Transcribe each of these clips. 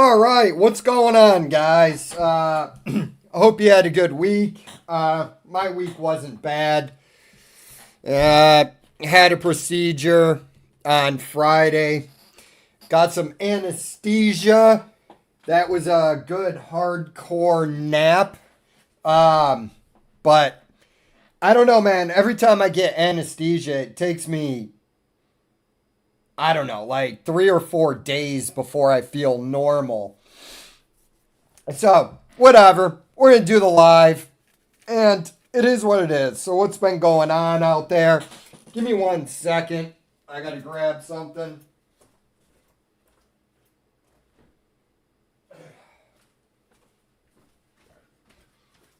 All right, what's going on, guys? I hope you had a good week. My week wasn't bad. Had a procedure on Friday. Got some anesthesia. That was a good hardcore nap. But I don't know, man. Every time I get anesthesia, it takes me, I don't know, like 3 or 4 days before I feel normal. So, whatever. We're going to do the live. And it is what it is. So, what's been going on out there? Give me 1 second. I got to grab something.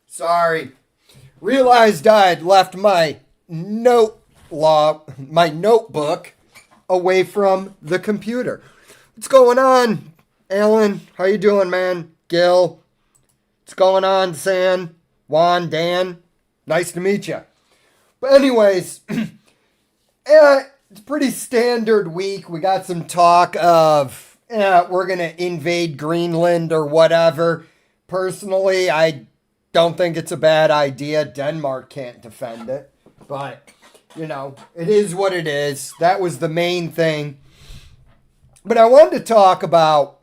Sorry. Realized I'd left my notebook away from the computer. What's going on, Alan? How you doing, man? Gil? What's going on, San? Juan? Dan? Nice to meet you. But anyways, it's a pretty standard week. We got some talk of we're going to invade Greenland or whatever. Personally, I don't think it's a bad idea. Denmark can't defend it. But, it is what it is. That was the main thing. But I wanted to talk about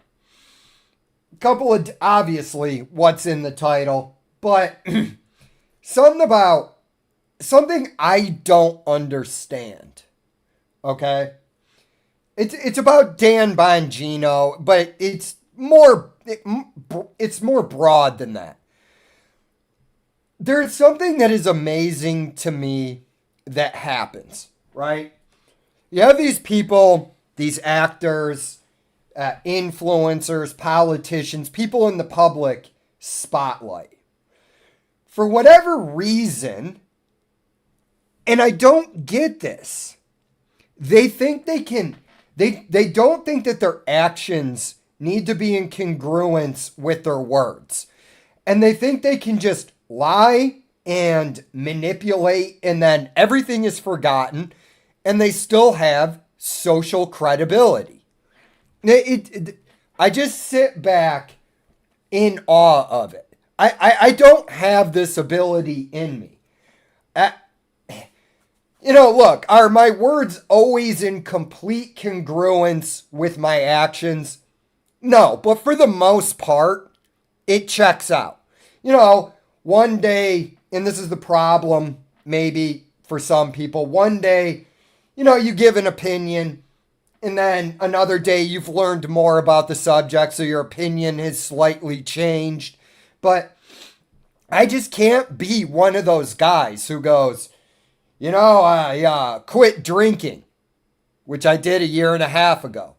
a couple of, obviously, what's in the title. But something I don't understand. Okay? It's about Dan Bongino, but it's more broad than that. There's something that is amazing to me that happens, right? You have these people, these actors, influencers, politicians, people in the public spotlight. For whatever reason, and I don't get this, they think they can, they don't think that their actions need to be in congruence with their words. And they think they can just lie and manipulate, and then everything is forgotten, and they still have social credibility. I just sit back in awe of it. I don't have this ability in me. Look, are my words always in complete congruence with my actions? No, but for the most part, it checks out. One day, and this is the problem maybe for some people, one day, you give an opinion, and then another day you've learned more about the subject, so your opinion has slightly changed. But I just can't be one of those guys who goes, I quit drinking, which I did a year and a half ago.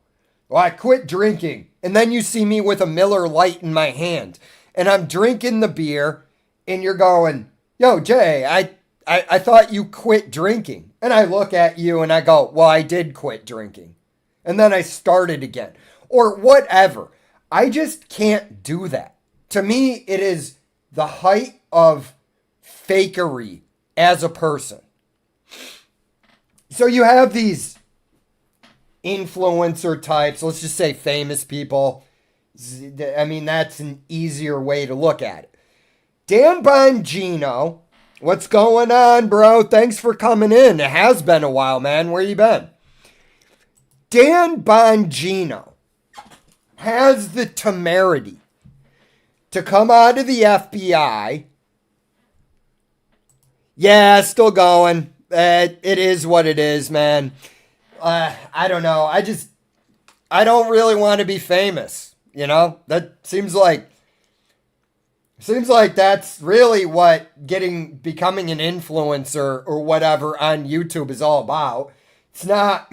Well, I quit drinking, and then you see me with a Miller Lite in my hand, and I'm drinking the beer, and you're going, yo, Jay, I thought you quit drinking. And I look at you and I go, well, I did quit drinking. And then I started again. Or whatever. I just can't do that. To me, it is the height of fakery as a person. So you have these influencer types, let's just say famous people. I mean, that's an easier way to look at it. Dan Bongino, what's going on, bro? Thanks for coming in. It has been a while, man. Where you been? Dan Bongino has the temerity to come out of the FBI. Yeah, still going. It is what it is, man. I don't know. I don't really want to be famous. That seems like that's really what becoming an influencer or whatever on YouTube is all about. It's not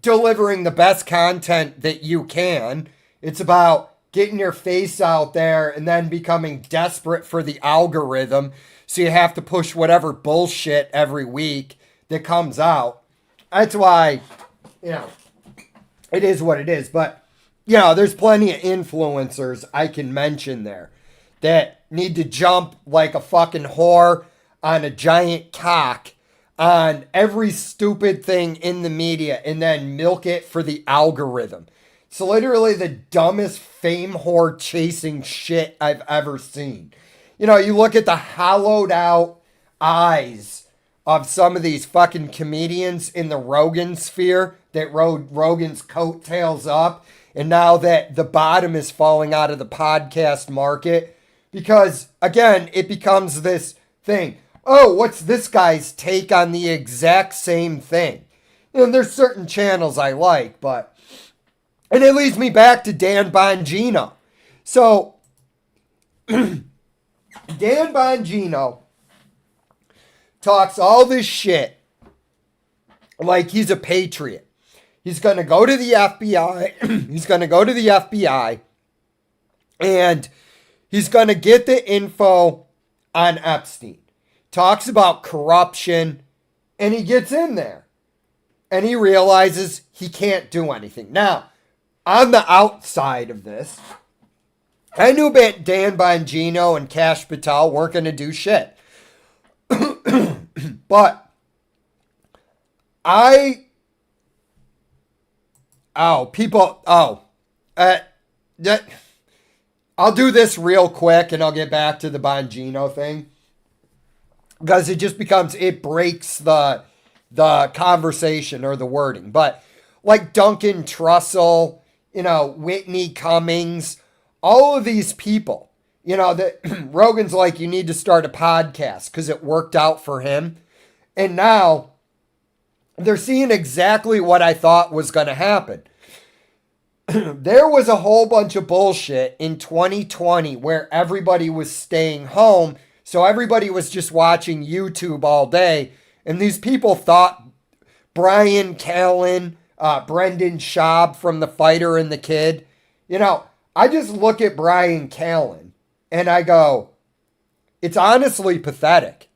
delivering the best content that you can. It's about getting your face out there and then becoming desperate for the algorithm. So you have to push whatever bullshit every week that comes out. That's why, it is what it is. But, there's plenty of influencers I can mention there that need to jump like a fucking whore on a giant cock on every stupid thing in the media and then milk it for the algorithm. It's literally the dumbest fame whore chasing shit I've ever seen. You know, you look at the hollowed out eyes of some of these fucking comedians in the Rogan sphere that rode Rogan's coattails up. And now that the bottom is falling out of the podcast market, because again, it becomes this thing. Oh, what's this guy's take on the exact same thing? And there's certain channels I like, but, and it leads me back to Dan Bongino. So, Dan Bongino talks all this shit like he's a patriot. He's going to go to the FBI. He's going to go to the FBI and he's going to get the info on Epstein. Talks about corruption and he gets in there and he realizes he can't do anything. Now, on the outside of this, I knew Dan Bongino and Kash Patel weren't going to do shit. But I'll do this real quick and I'll get back to the Bongino thing. Because it breaks the conversation or the wording. But like Duncan Trussell, Whitney Cummings, all of these people, that Rogan's like, you need to start a podcast because it worked out for him. And now they're seeing exactly what I thought was going to happen. There was a whole bunch of bullshit in 2020 where everybody was staying home. So everybody was just watching YouTube all day. And these people thought Brian Callen, Brendan Schaub from The Fighter and the Kid. I just look at Brian Callen and I go, it's honestly pathetic.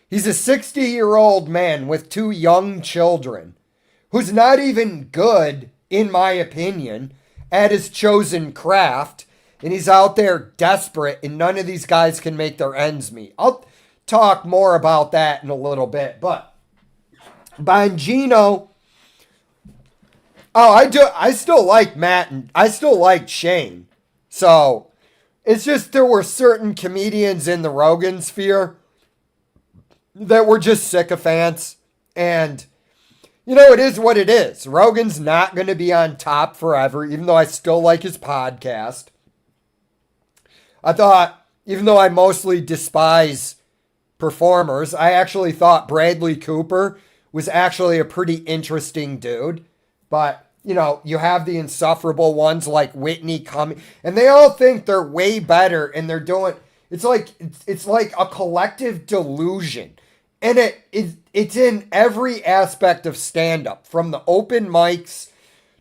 He's a 60-year-old man with 2 young children who's not even good, in my opinion, at his chosen craft. And he's out there desperate and none of these guys can make their ends meet. I'll talk more about that in a little bit. But Bongino, I still like Matt and I still like Shane. So it's just there were certain comedians in the Rogan sphere that were just sycophants. And, it is what it is. Rogan's not going to be on top forever, even though I still like his podcast. I thought, even though I mostly despise performers, I actually thought Bradley Cooper was actually a pretty interesting dude. But, you have the insufferable ones like Whitney Cummings, and they all think they're way better, and they're doing, it's like a collective delusion. And it's in every aspect of stand-up, from the open mics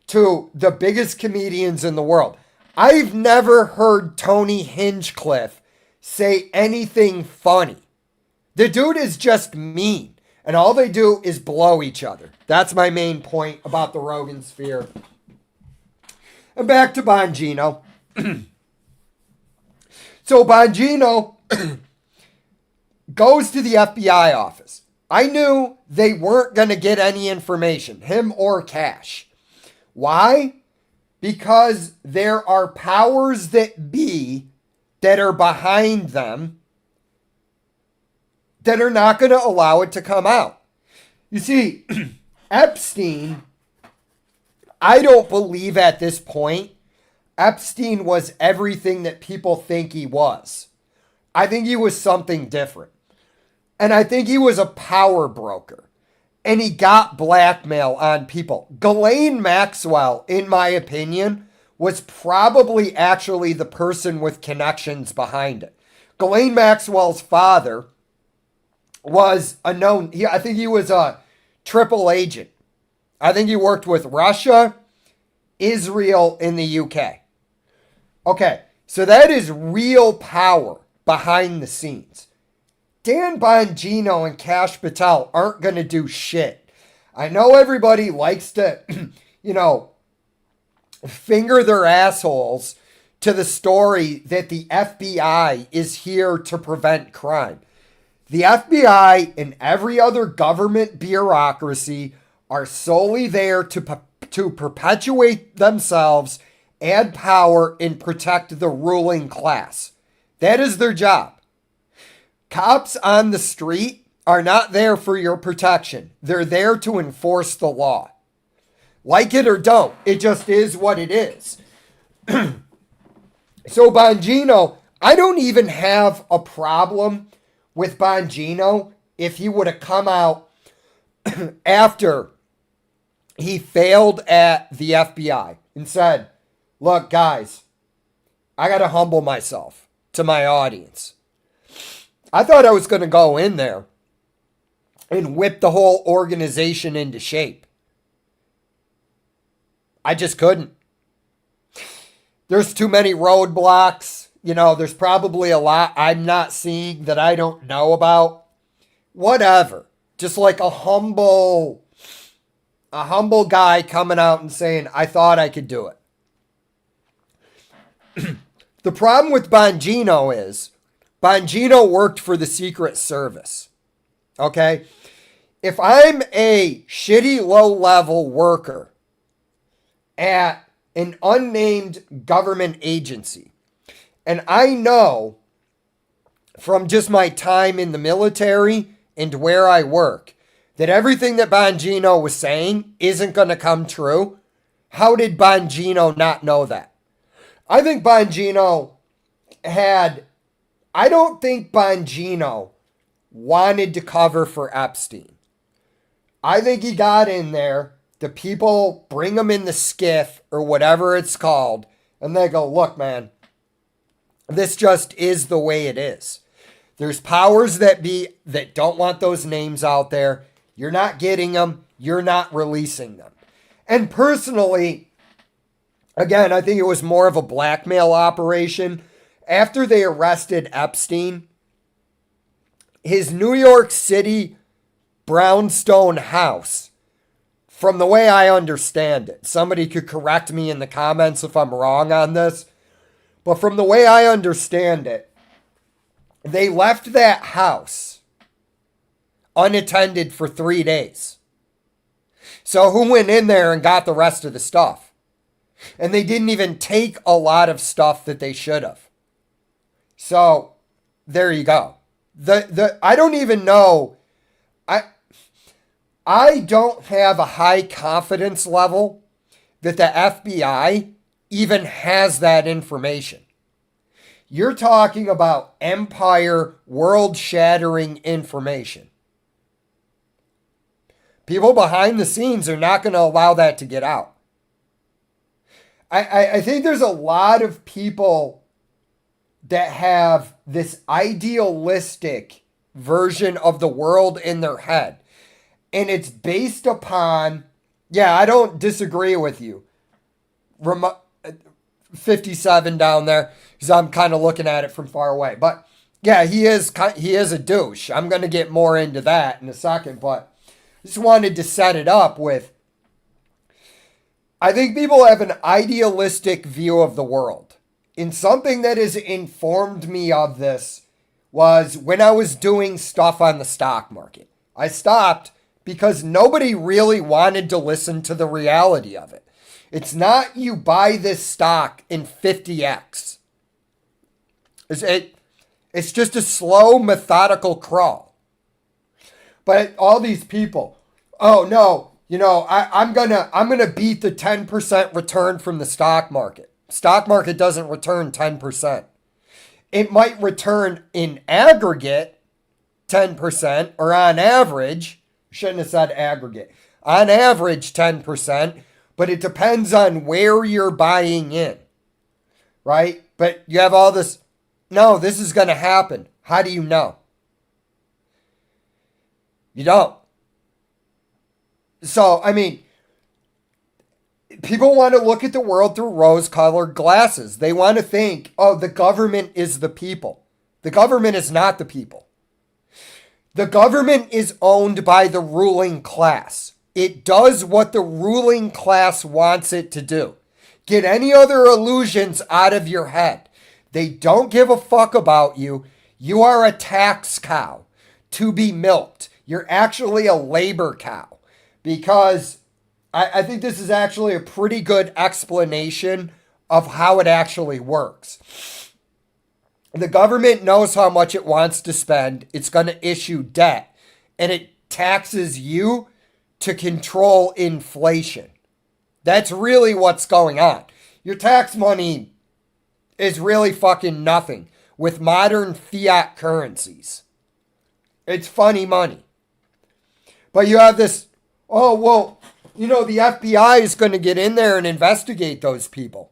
to the biggest comedians in the world. I've never heard Tony Hinchcliffe say anything funny. The dude is just mean. And all they do is blow each other. That's my main point about the Rogan sphere. And back to Bongino. So Bongino goes to the FBI office. I knew they weren't going to get any information, him or Kash. Why? Because there are powers that be that are behind them that are not going to allow it to come out. You see, Epstein, I don't believe at this point, Epstein was everything that people think he was. I think he was something different. And I think he was a power broker. And he got blackmail on people. Ghislaine Maxwell, in my opinion, was probably actually the person with connections behind it. Ghislaine Maxwell's father was a known, I think he was a triple agent. I think he worked with Russia, Israel, and the UK. Okay, so that is real power behind the scenes. Dan Bongino and Kash Patel aren't going to do shit. I know everybody likes to, finger their assholes to the story that the FBI is here to prevent crime. The FBI and every other government bureaucracy are solely there to to perpetuate themselves, add power, and protect the ruling class. That is their job. Cops on the street are not there for your protection. They're there to enforce the law. Like it or don't, it just is what it is. So Bongino, I don't even have a problem with Bongino if he would have come out after he failed at the FBI and said, look, guys, I got to humble myself to my audience. I thought I was going to go in there and whip the whole organization into shape. I just couldn't. There's too many roadblocks. You know, there's probably a lot I'm not seeing that I don't know about. Whatever. Just like a humble guy coming out and saying, I thought I could do it. The problem with Bongino is, Bongino worked for the Secret Service. Okay? If I'm a shitty low-level worker at an unnamed government agency, and I know from just my time in the military and where I work that everything that Bongino was saying isn't going to come true, how did Bongino not know that? I think Bongino I don't think Bongino wanted to cover for Epstein. I think he got in there, the people bring him in the skiff or whatever it's called, and they go, look, man, this just is the way it is. There's powers that be that don't want those names out there. You're not getting them. You're not releasing them. And personally, again, I think it was more of a blackmail operation. After they arrested Epstein, his New York City brownstone house, from the way I understand it, somebody could correct me in the comments if I'm wrong on this, but from the way I understand it, they left that house unattended for 3 days. So who went in there and got the rest of the stuff? And they didn't even take a lot of stuff that they should have. So there you go. I don't even know. I don't have a high confidence level that the FBI even has that information. You're talking about empire, world-shattering information. People behind the scenes are not going to allow that to get out. I think there's a lot of people that have this idealistic version of the world in their head. And it's based upon, yeah, I don't disagree with you. 57 down there, because I'm kind of looking at it from far away. But yeah, he is a douche. I'm going to get more into that in a second, but just wanted to set it up with, I think people have an idealistic view of the world. And something that has informed me of this was when I was doing stuff on the stock market. I stopped because nobody really wanted to listen to the reality of it. It's not you buy this stock in 50x. It's just a slow, methodical crawl. But all these people, oh no, I'm gonna beat the 10% return from the stock market. Stock market doesn't return 10%. It might return in aggregate 10%, or on average, shouldn't have said aggregate, on average 10%, but it depends on where you're buying in, right? But you have all this, no, this is going to happen. How do you know? You don't. So, I mean, people want to look at the world through rose-colored glasses. They want to think, oh, the government is the people. The government is not the people. The government is owned by the ruling class. It does what the ruling class wants it to do. Get any other illusions out of your head. They don't give a fuck about you. You are a tax cow to be milked. You're actually a labor cow because I think this is actually a pretty good explanation of how it actually works. The government knows how much it wants to spend. It's going to issue debt, and it taxes you to control inflation. That's really what's going on. Your tax money is really fucking nothing with modern fiat currencies. It's funny money. But you have this, oh, well, the FBI is going to get in there and investigate those people.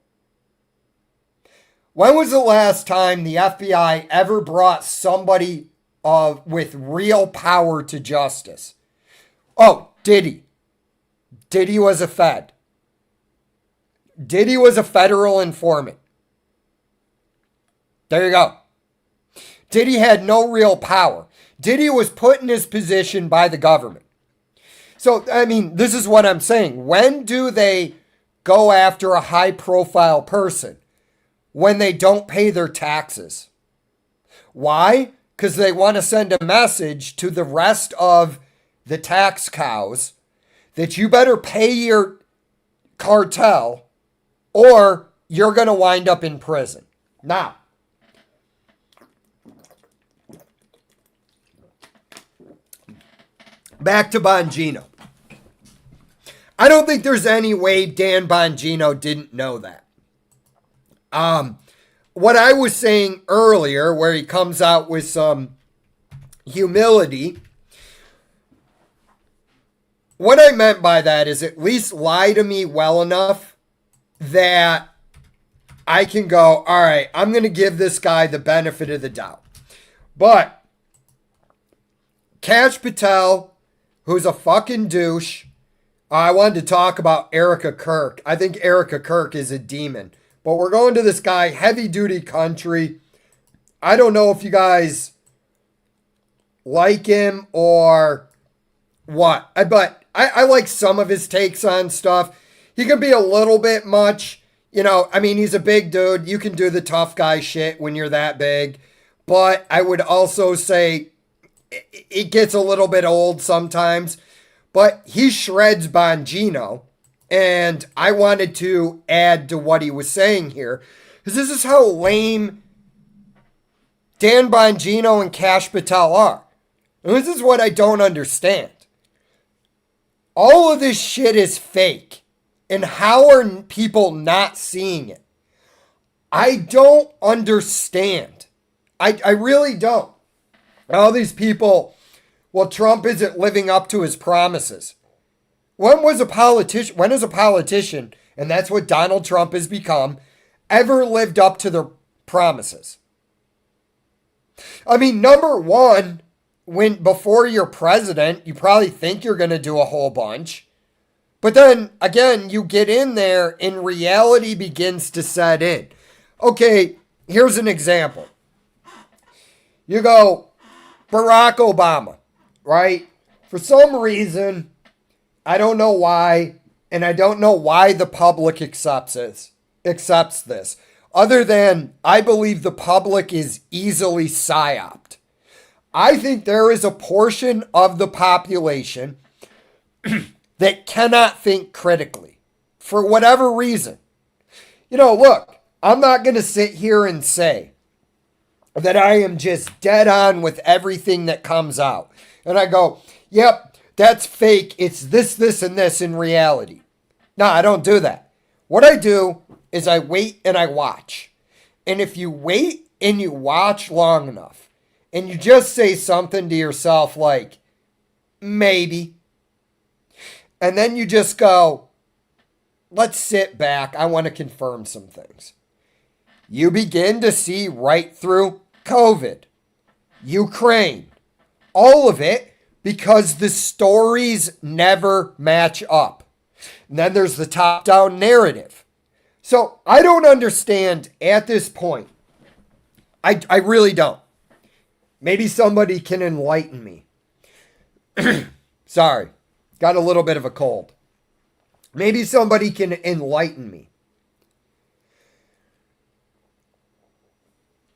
When was the last time the FBI ever brought somebody with real power to justice? Oh, Diddy. Diddy was a Fed. Diddy was a federal informant. There you go. Diddy had no real power. Diddy was put in his position by the government. So, I mean, this is what I'm saying. When do they go after a high-profile person? When they don't pay their taxes. Why? Because they want to send a message to the rest of the tax cows that you better pay your cartel or you're going to wind up in prison. Now, back to Bongino. I don't think there's any way Dan Bongino didn't know that. What I was saying earlier, where he comes out with some humility, what I meant by that is at least lie to me well enough that I can go, all right, I'm going to give this guy the benefit of the doubt. But Kash Patel, who's a fucking douche, I wanted to talk about Erica Kirk. I think Erica Kirk is a demon. But we're going to this guy, Heavy Duty Country. I don't know if you guys like him or what. But I like some of his takes on stuff. He can be a little bit much. He's a big dude. You can do the tough guy shit when you're that big. But I would also say it gets a little bit old sometimes. But he shreds Bongino. And I wanted to add to what he was saying here, because this is how lame Dan Bongino and Kash Patel are. And this is what I don't understand. All of this shit is fake. And how are people not seeing it? I don't understand. I really don't. All these people, well, Trump isn't living up to his promises. When has a politician, and that's what Donald Trump has become, ever lived up to their promises? I mean, number one, before you're president, you probably think you're going to do a whole bunch. But then, again, you get in there and reality begins to set in. Okay, here's an example. You go, Barack Obama, right? For some reason, I don't know why, and I don't know why the public accepts this. Other than, I believe the public is easily psyoped. I think there is a portion of the population that cannot think critically, for whatever reason. Look, I'm not going to sit here and say that I am just dead on with everything that comes out. And I go, yep, that's fake. It's this, and this in reality. No, I don't do that. What I do is I wait and I watch. And if you wait and you watch long enough, and you just say something to yourself like, maybe, and then you just go, let's sit back. I want to confirm some things. You begin to see right through COVID, Ukraine, all of it, because the stories never match up. And then there's the top-down narrative. So I don't understand at this point. I really don't. Maybe somebody can enlighten me. Sorry, got a little bit of a cold. Maybe somebody can enlighten me.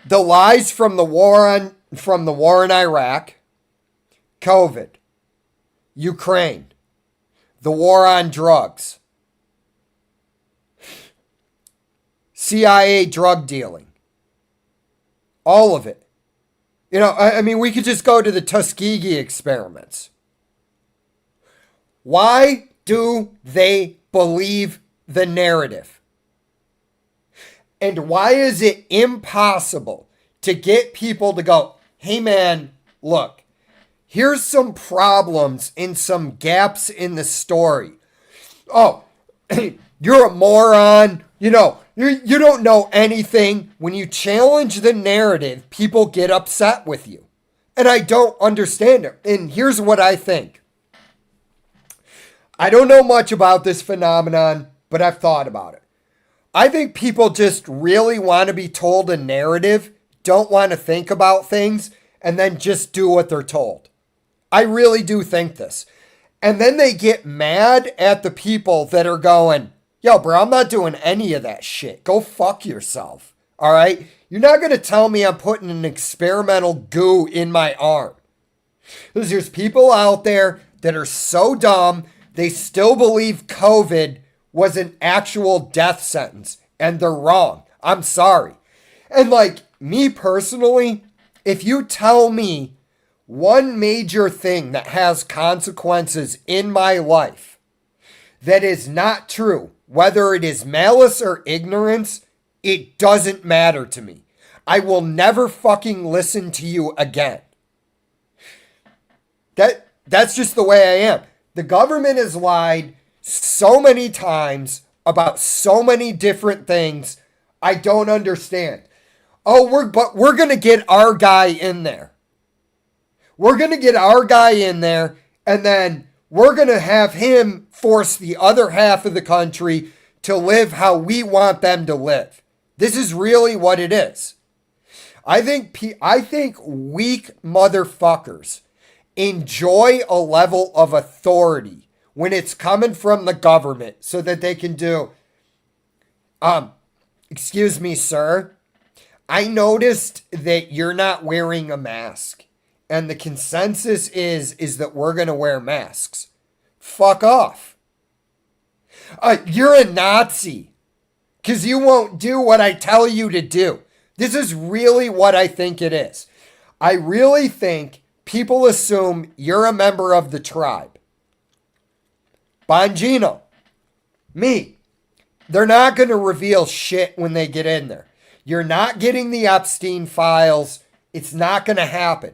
The lies from the war in Iraq, COVID, Ukraine, the war on drugs, CIA drug dealing, all of it. You know, I mean, we could just go to the Tuskegee experiments. Why do they believe the narrative? And why is it impossible to get people to go, hey man, look, here's some problems and some gaps in the story. Oh, you're a moron. You know, you don't know anything. When you challenge the narrative, people get upset with you. And I don't understand it. And here's what I think. I don't know much about this phenomenon, but I've thought about it. I think people just really want to be told a narrative, don't want to think about things, and then just do what they're told. I really do think this. And then they get mad at the people that are going, yo, bro, I'm not doing any of that shit. Go fuck yourself. All right? You're not going to tell me I'm putting an experimental goo in my arm. Because there's people out there that are so dumb, they still believe COVID was an actual death sentence. And they're wrong. I'm sorry. And like me personally, if you tell me one major thing that has consequences in my life that is not true, whether it is malice or ignorance, it doesn't matter to me. I will never fucking listen to you again. That's just the way I am. The government has lied so many times about so many different things I don't understand. Oh, we're going to get our guy in there. We're going to get our guy in there, and then we're going to have him force the other half of the country to live how we want them to live. This is really what it is. I think weak motherfuckers enjoy a level of authority when it's coming from the government so that they can do, excuse me, sir. I noticed that you're not wearing a mask. And the consensus is that we're going to wear masks. Fuck off. You're a Nazi because you won't do what I tell you to do. This is really what I think it is. I really think people assume you're a member of the tribe. Bongino, me. They're not going to reveal shit when they get in there. You're not getting the Epstein files. It's not going to happen.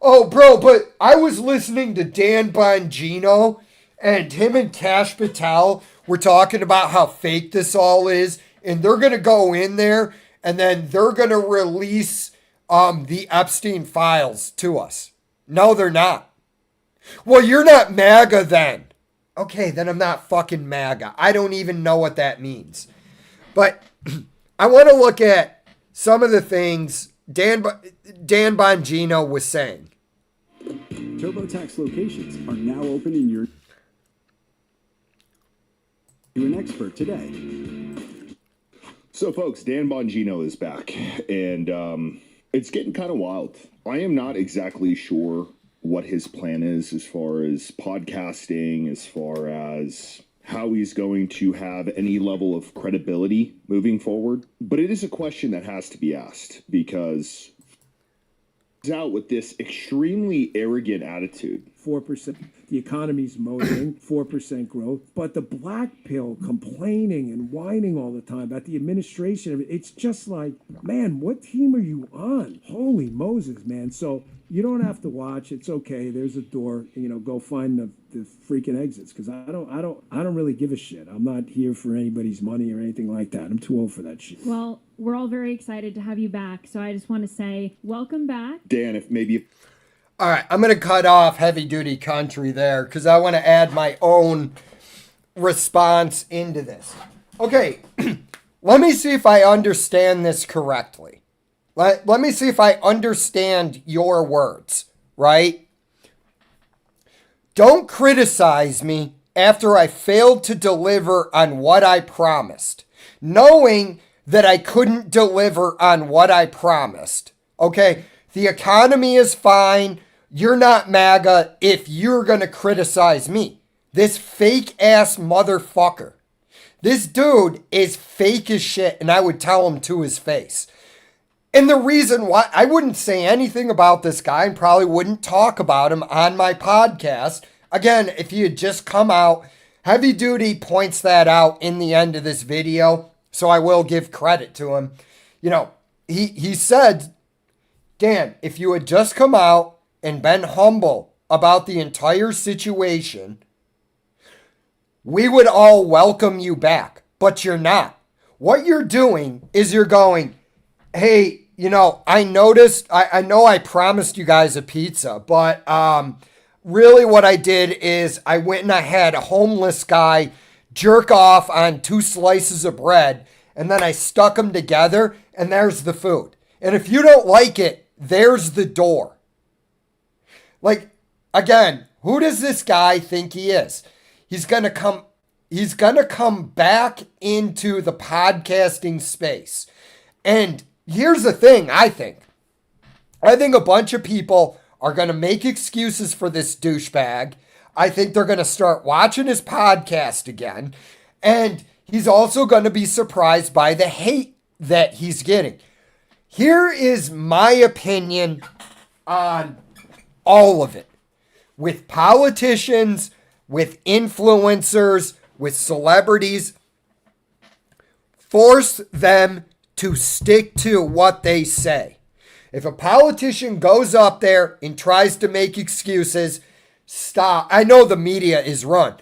Oh, bro, but I was listening to Dan Bongino, and him and Kash Patel were talking about how fake this all is, and they're going to go in there, and then they're going to release the Epstein files to us. No, they're not. Well, you're not MAGA then. Okay, then I'm not fucking MAGA. I don't even know what that means. But I want to look at some of the things Dan Bongino was saying. TurboTax locations are now open in your... You're an expert today. So, folks, Dan Bongino is back, and it's getting kind of wild. I am not exactly sure what his plan is as far as podcasting, as far as how he's going to have any level of credibility moving forward. But it is a question that has to be asked because he's out with this extremely arrogant attitude. 4%. The economy's motoring, 4% growth. But the black pill complaining and whining all the time about the administration, it's just like, man, what team are you on? Holy Moses, man. So you don't have to watch. It's okay. There's a door. Go find the freaking exits because I don't really give a shit. I'm not here for anybody's money or anything like that. I'm too old for that shit. Well, we're all very excited to have you back. So I just want to say welcome back. Dan, if maybe... All right, I'm going to cut off heavy duty country there because I want to add my own response into this. Okay, let me see if I understand this correctly. Let me see if I understand your words, right? Don't criticize me after I failed to deliver on what I promised, knowing that I couldn't deliver on what I promised. Okay, the economy is fine. You're not MAGA if you're going to criticize me. This fake ass motherfucker. This dude is fake as shit, and I would tell him to his face. And the reason why I wouldn't say anything about this guy and probably wouldn't talk about him on my podcast. Again, if he had just come out, Heavy Duty points that out in the end of this video, so I will give credit to him. You know, he said, Dan, if you had just come out and been humble about the entire situation, we would all welcome you back, but you're not. What you're doing is you're going, hey, you know, I noticed, I know I promised you guys a pizza, but really what I did is I went and I had a homeless guy jerk off on 2 slices of bread, and then I stuck them together, and there's the food. And if you don't like it, there's the door. Like, again, who does this guy think he is? He's gonna come back into the podcasting space. And here's the thing, I think a bunch of people are gonna make excuses for this douchebag. I think they're gonna start watching his podcast again. And he's also gonna be surprised by the hate that he's getting. Here is my opinion on all of it. With politicians, with influencers, with celebrities, force them to stick to what they say. If a politician goes up there and tries to make excuses, stop. I know the media is run.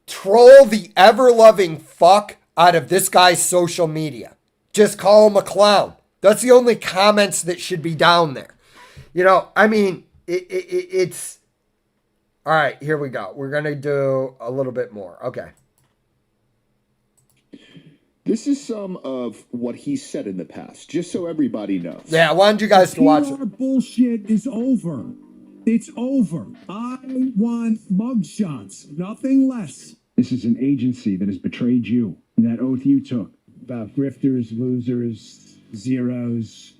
Troll the ever-loving fuck out of this guy's social media. Just call him a clown. That's the only comments that should be down there. You know, I mean, it's... All right, here we go. We're going to do a little bit more. Okay. This is some of what he said in the past, just so everybody knows. Yeah, I wanted you guys to watch it. PR bullshit is over. It's over. I want mugshots, nothing less. This is an agency that has betrayed you. And that oath you took about grifters, losers, zeros.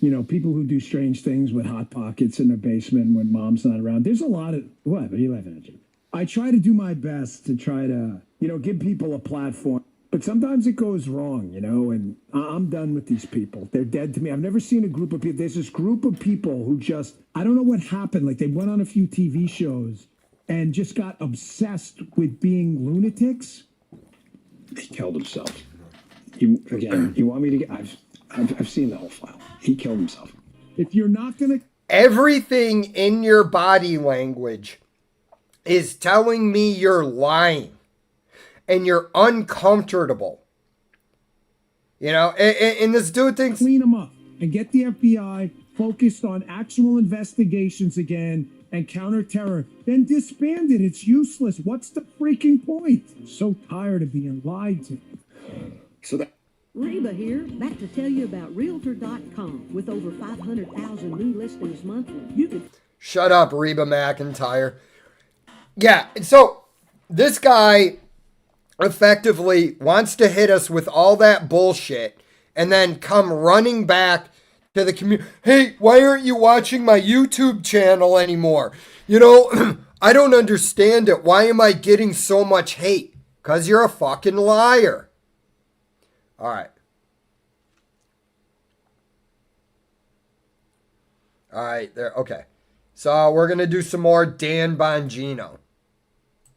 You know, people who do strange things with Hot Pockets in their basement when mom's not around. There's a lot of... What are you laughing at, Jim? I try to do my best to try to, give people a platform. But sometimes it goes wrong, and I'm done with these people. They're dead to me. I've never seen a group of people. There's this group of people who just... I don't know what happened. Like, they went on a few TV shows and just got obsessed with being lunatics. He killed himself. You want me to get... I've seen the whole file. He killed himself. If you're not going to... Everything in your body language is telling me you're lying and you're uncomfortable. And this dude thinks... Clean them up and get the FBI focused on actual investigations again and counter-terror. Then disband it. It's useless. What's the freaking point? I'm so tired of being lied to. So that... Reba here, back to tell you about Realtor.com. With over 500,000 new listings monthly, you can... Shut up, Reba McEntire. Yeah, so this guy effectively wants to hit us with all that bullshit and then come running back to the community. Hey, why aren't you watching my YouTube channel anymore? I don't understand it. Why am I getting so much hate? Because you're a fucking liar. All right. All right, there. Okay. So we're going to do some more Dan Bongino.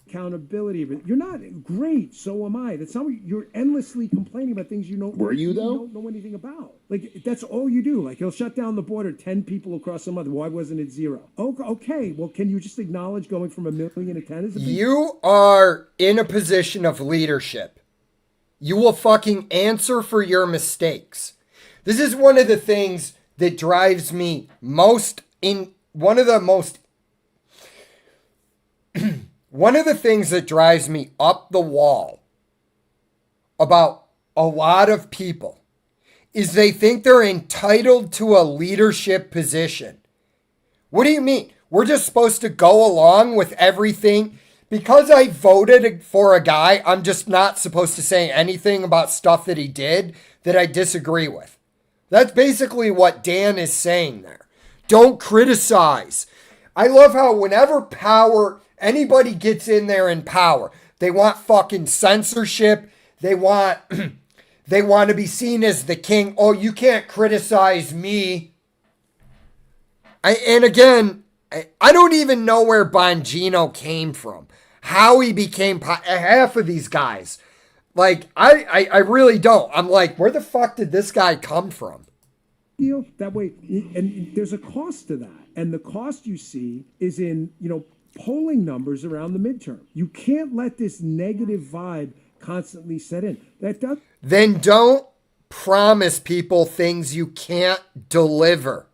Accountability. You're not great, so am I. That's not what you're endlessly complaining about things you don't know anything about. Like, that's all you do. Like, he'll shut down the border, 10 people across the month. Why wasn't it 0? Okay, well, can you just acknowledge going from 1 million to 10 is a big... You are in a position of leadership. You will fucking answer for your mistakes. This is one of the things that drives me most one of the things that drives me up the wall about a lot of people is they think they're entitled to a leadership position. What do you mean? We're just supposed to go along with everything? Because I voted for a guy, I'm just not supposed to say anything about stuff that he did that I disagree with. That's basically what Dan is saying there. Don't criticize. I love how whenever power anybody gets in there in power, they want fucking censorship. They want they want to be seen as the king. Oh, you can't criticize me. And again, I don't even know where Bongino came from. How he became half of these guys. Like, I really don't. I'm like, where the fuck did this guy come from? Deal that way, and there's a cost to that, and the cost you see is in polling numbers around the midterm. You can't let this negative vibe constantly set in. Then don't promise people things you can't deliver.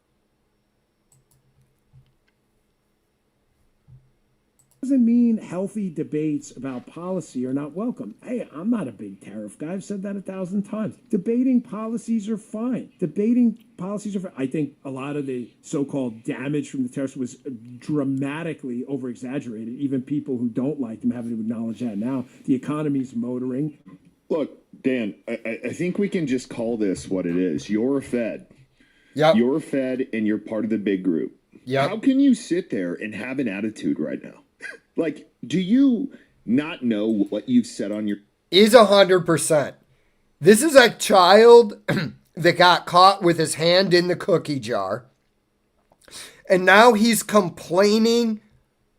Doesn't mean healthy debates about policy are not welcome. Hey, I'm not a big tariff guy. I've said that 1,000 times. Debating policies are fine. I think a lot of the so-called damage from the tariffs was dramatically over-exaggerated. Even people who don't like them having to acknowledge that now. The economy's motoring. Look, Dan, I think we can just call this what it is. You're a Fed. Yep. You're a Fed and you're part of the big group. Yep. How can you sit there and have an attitude right now? Like, do you not know what you've said on your... Is 100%. This is a child that got caught with his hand in the cookie jar. And now he's complaining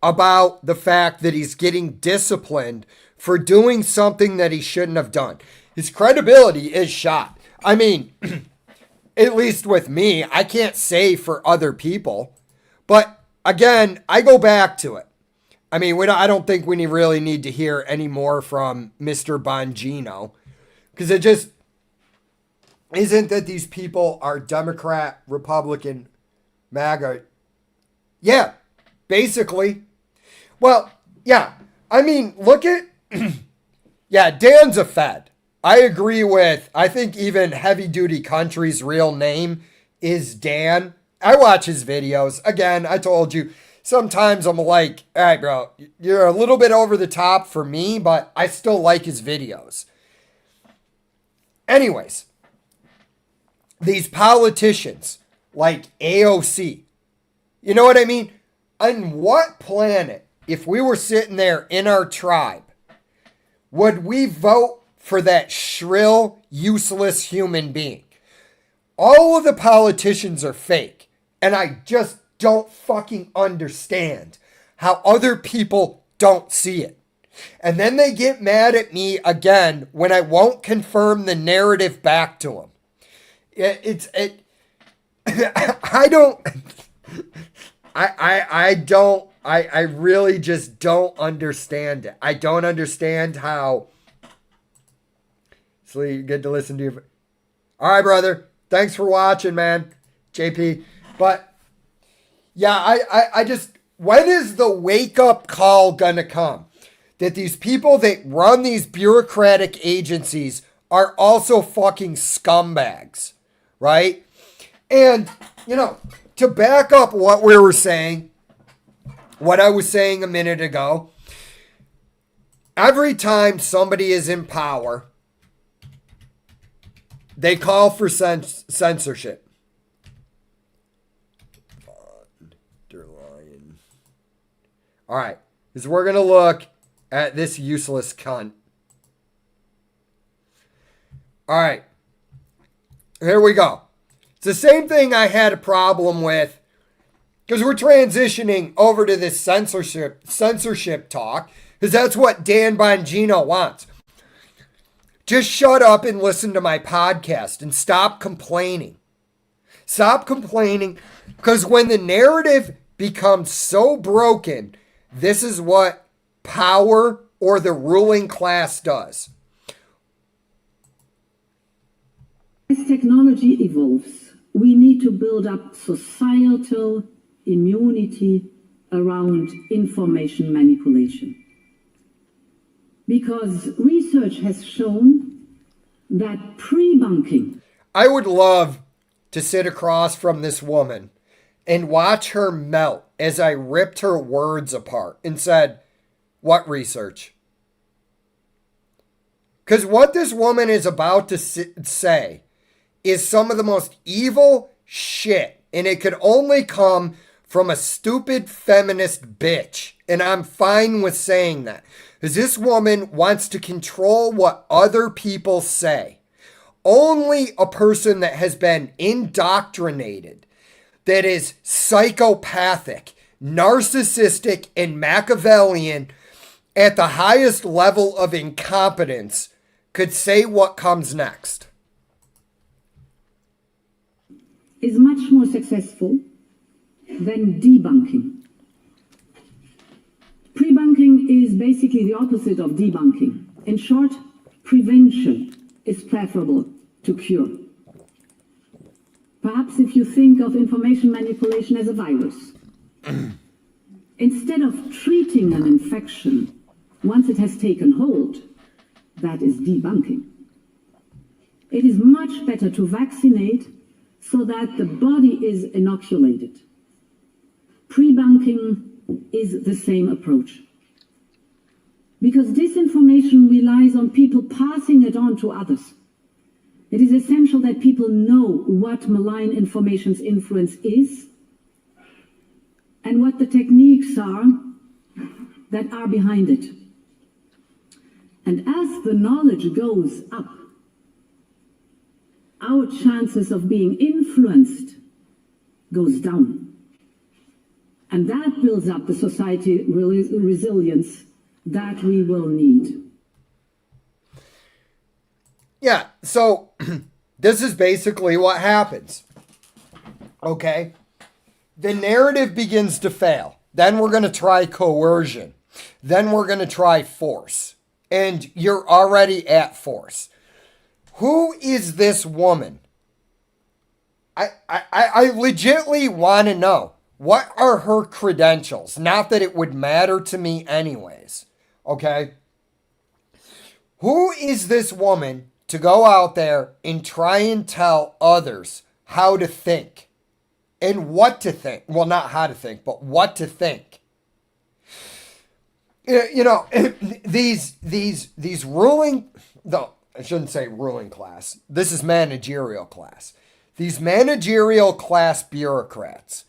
about the fact that he's getting disciplined for doing something that he shouldn't have done. His credibility is shot. I mean, at least with me, I can't say for other people. But again, I go back to it. I mean, I don't think we really need to hear any more from Mr. Bongino, because it just isn't that these people are Democrat, Republican, MAGA. Yeah, basically. Well, yeah. I mean, look at, yeah, Dan's a Fed. I agree with, I think even Heavy Duty Country's real name is Dan. I watch his videos. Again, I told you, sometimes I'm like, all right, bro, you're a little bit over the top for me, but I still like his videos. Anyways, these politicians like AOC, you know what I mean? On what planet, if we were sitting there in our tribe, would we vote for that shrill, useless human being? All of the politicians are fake, and I just don't fucking understand how other people don't see it. And then they get mad at me again when I won't confirm the narrative back to them. I really just don't understand it. I don't understand how. So you get to listen to you. All right, brother. Thanks for watching, man. JP. But yeah, I just, when is the wake-up call gonna come? That these people that run these bureaucratic agencies are also fucking scumbags, right? And, to back up what we were saying, what I was saying a minute ago, every time somebody is in power, they call for censorship. All right, because we're going to look at this useless cunt. All right, here we go. It's the same thing I had a problem with, because we're transitioning over to this censorship talk, because that's what Dan Bongino wants. Just shut up and listen to my podcast and stop complaining. Stop complaining, because when the narrative becomes so broken, this is what power or the ruling class does. As technology evolves, we need to build up societal immunity around information manipulation. Because research has shown that pre-bunking. I would love to sit across from this woman and watch her melt as I ripped her words apart and said, what research? Because what this woman is about to say is some of the most evil shit, and it could only come from a stupid feminist bitch. And I'm fine with saying that. Because this woman wants to control what other people say. Only a person that has been indoctrinated, that is psychopathic, narcissistic, and Machiavellian at the highest level of incompetence could say what comes next. Is much more successful than debunking. Pre-bunking is basically the opposite of debunking. In short, prevention is preferable to cure. Perhaps if you think of information manipulation as a virus, instead of treating an infection once it has taken hold, that is debunking. It is much better to vaccinate so that the body is inoculated. Pre-bunking is the same approach. Because disinformation relies on people passing it on to others. It is essential that people know what malign information's influence is and what the techniques are that are behind it. And as the knowledge goes up, our chances of being influenced goes down. And that builds up the society resilience that we will need. Yeah, so this is basically what happens. Okay? The narrative begins to fail. Then we're going to try coercion. Then we're going to try force. And you're already at force. Who is this woman? I legitimately want to know. What are her credentials? Not that it would matter to me anyways. Okay? Who is this woman to go out there and try and tell others how to think and what to think? Well, not how to think, but what to think. You know, these ruling, no, I shouldn't say ruling class. This is managerial class. These managerial class bureaucrats,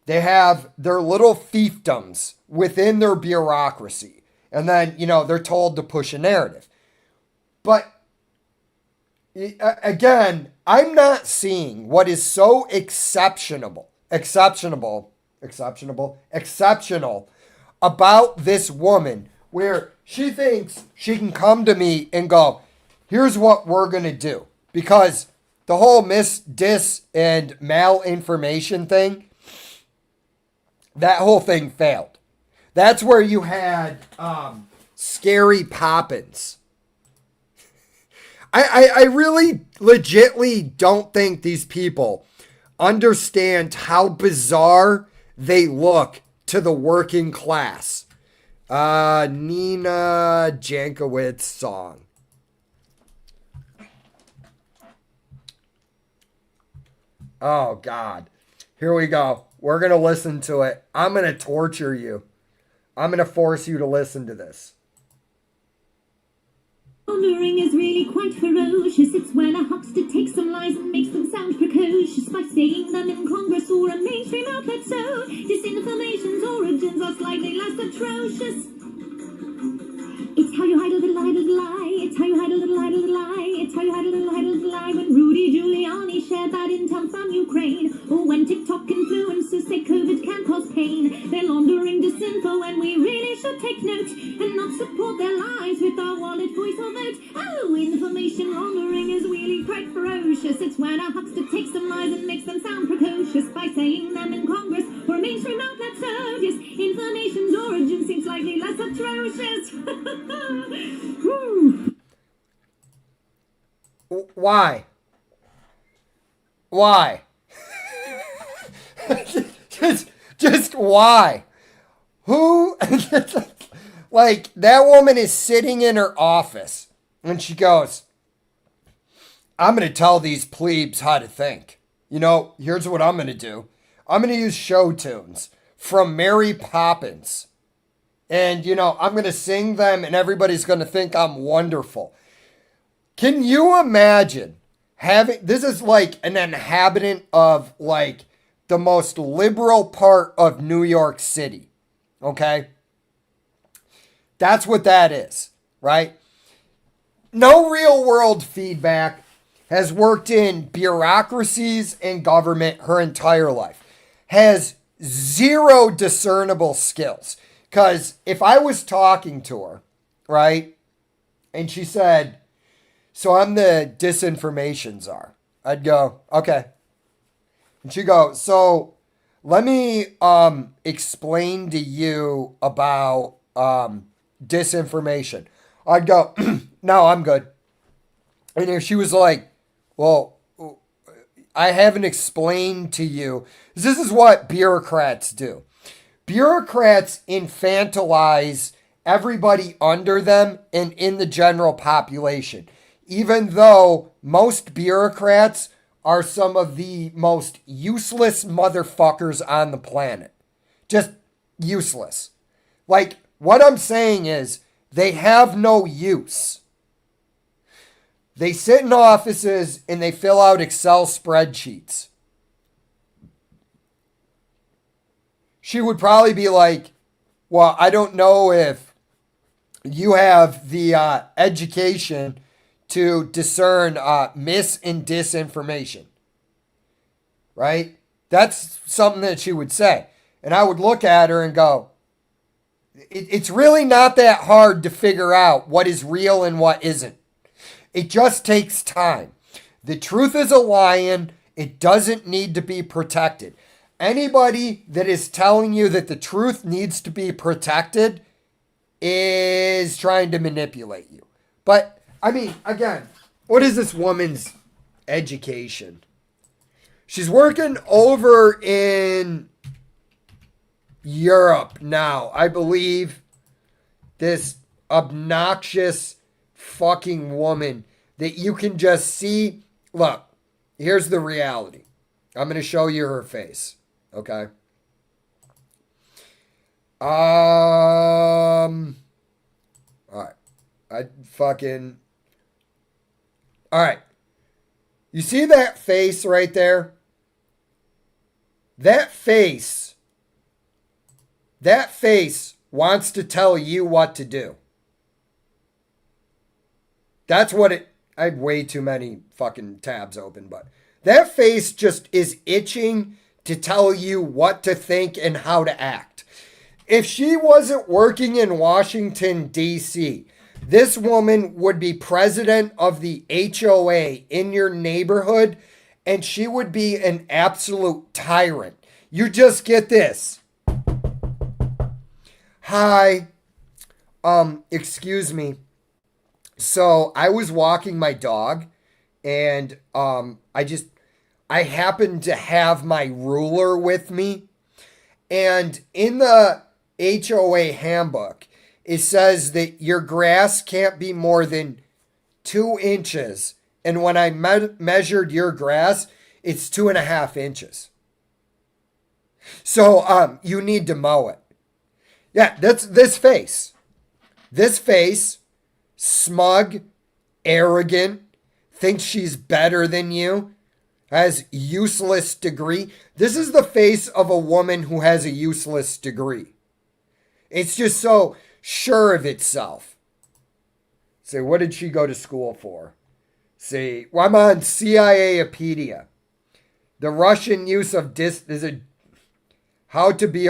they have their little fiefdoms within their bureaucracy. And then, you know, they're told to push a narrative. But again, I'm not seeing what is so exceptional about this woman, where she thinks she can come to me and go, here's what we're going to do. Because the whole dis, and malinformation thing, that whole thing failed. That's where you had Scary Poppins. I really legitly don't think these people understand how bizarre they look to the working class. Nina Jankowicz song. Oh, God. Here we go. We're going to listen to it. I'm going to torture you. I'm going to force you to listen to this. Pondering is really quite ferocious. It's when a huckster takes some lies and makes them sound precocious by saying them in Congress or a mainstream outlet. So disinformation's origins are slightly less atrocious. It's how you hide a little lie. It's how you hide a little lie. It's how you hide a little lie. When Rudy Giuliani shared bad intel from Ukraine, or when TikTok influencers say COVID can cause pain, they're laundering disinfo, and we really should take note and not support their lies with our wallet, voice, or vote. Oh, information laundering is really quite ferocious. It's when a huckster takes some lies and makes them sound precocious by saying them in Congress or a mainstream outlet. So yes, information's origin seems slightly less atrocious. Why? Why? just why? Who? Like, that woman is sitting in her office and she goes, I'm going to tell these plebes how to think. You know, here's what I'm going to do. I'm going to use show tunes from Mary Poppins. And, you know, I'm going to sing them and everybody's going to think I'm wonderful. Can you imagine having, this is like an inhabitant of like the most liberal part of New York City. Okay? That's what that is, right? No real world feedback, has worked in bureaucracies and government her entire life, has zero discernible skills. Because if I was talking to her, right, and she said, so I'm the disinformation czar, I'd go, okay. And she'd go, so let me explain to you about disinformation. I'd go, no, I'm good. And if she was like, well, I haven't explained to you. This is what bureaucrats do. Bureaucrats infantilize everybody under them and in the general population, even though most bureaucrats are some of the most useless motherfuckers on the planet. Just useless. Like, what I'm saying is, they have no use. They sit in offices and they fill out Excel spreadsheets. She would probably be like, well, I don't know if you have the education to discern mis and disinformation. Right? That's something that she would say. And I would look at her and go, it's really not that hard to figure out what is real and what isn't. It just takes time. The truth is a lion. It doesn't need to be protected. Anybody that is telling you that the truth needs to be protected is trying to manipulate you. But, I mean, again, what is this woman's education? She's working over in Europe now. I believe this obnoxious fucking woman that you can just see. Look, here's the reality. I'm going to show you her face. Okay. All right. All right. You see that face right there? That face wants to tell you what to do. That's what it... I have way too many fucking tabs open, but that face just is itching to tell you what to think and how to act. If she wasn't working in Washington, D.C., this woman would be president of the HOA in your neighborhood, and she would be an absolute tyrant. You just get this. Hi. Excuse me. So I was walking my dog, and I happened to have my ruler with me. And in the HOA handbook, it says that your grass can't be more than 2 inches. And when I measured your grass, it's 2.5 inches. So you need to mow it. Yeah, that's this face. This face, smug, arrogant, thinks she's better than you, has useless degree. This is the face of a woman who has a useless degree. It's just so sure of itself. Say, what did she go to school for? Say, well, I'm on CIApedia. The Russian use of how to be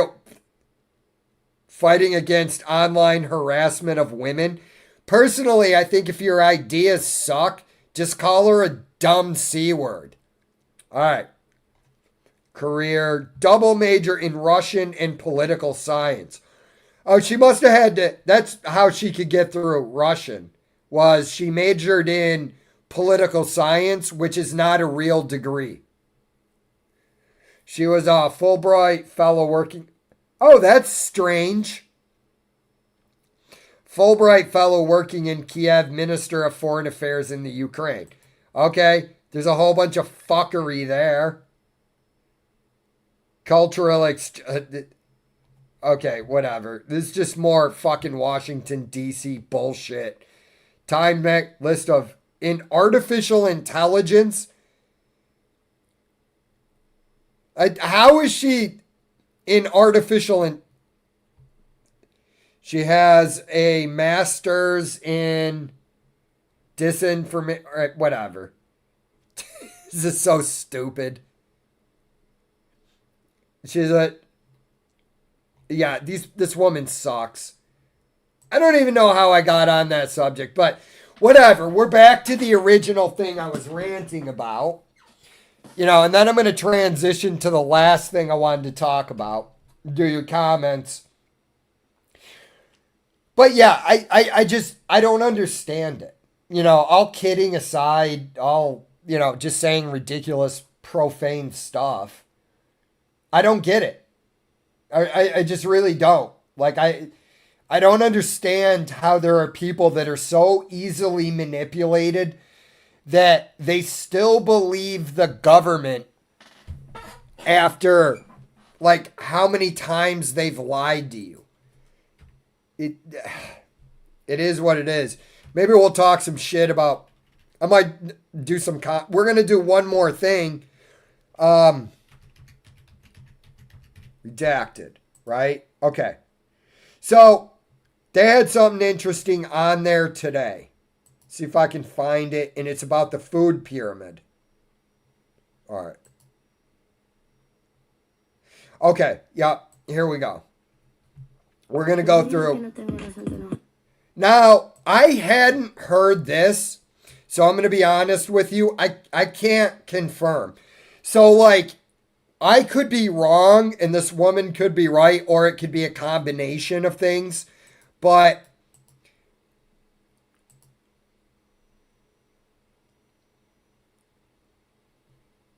fighting against online harassment of women. Personally, I think if your ideas suck, just call her a dumb C word. All right. Career, double major in Russian and political science. Oh, she must have had to, that's how she could get through Russian, was she majored in political science, which is not a real degree. She was a Fulbright fellow working, oh, that's strange. Fulbright fellow working in Kiev, Minister of Foreign Affairs in the Ukraine. Okay, there's a whole bunch of fuckery there. Cultural okay, whatever. This is just more fucking Washington, D.C. bullshit. Time list of in artificial intelligence. How is she in she has a master's in disinformation, whatever. This is so stupid. This woman sucks. I don't even know how I got on that subject, but whatever. We're back to the original thing I was ranting about. And then I'm going to transition to the last thing I wanted to talk about. Do your comments. But yeah, I don't understand it. All kidding aside, all, just saying ridiculous, profane stuff. I don't get it. I just really don't. Like, I don't understand how there are people that are so easily manipulated that they still believe the government after, like, how many times they've lied to you. It is what it is. Maybe we'll talk some shit about, I might do some, we're going to do one more thing. Redacted, right? Okay. So, they had something interesting on there today. See if I can find it. And it's about the food pyramid. All right. Okay. Yep. Here we go. We're going to go through. Now, I hadn't heard this. So I'm going to be honest with you. I can't confirm. So, like, I could be wrong and this woman could be right. Or it could be a combination of things. But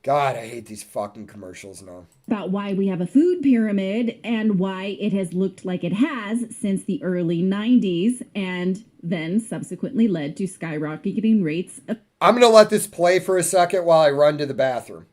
God, I hate these fucking commercials now. About why we have a food pyramid and why it has looked like it has since the early 90s and then subsequently led to skyrocketing rates of I'm going to let this play for a second while I run to the bathroom.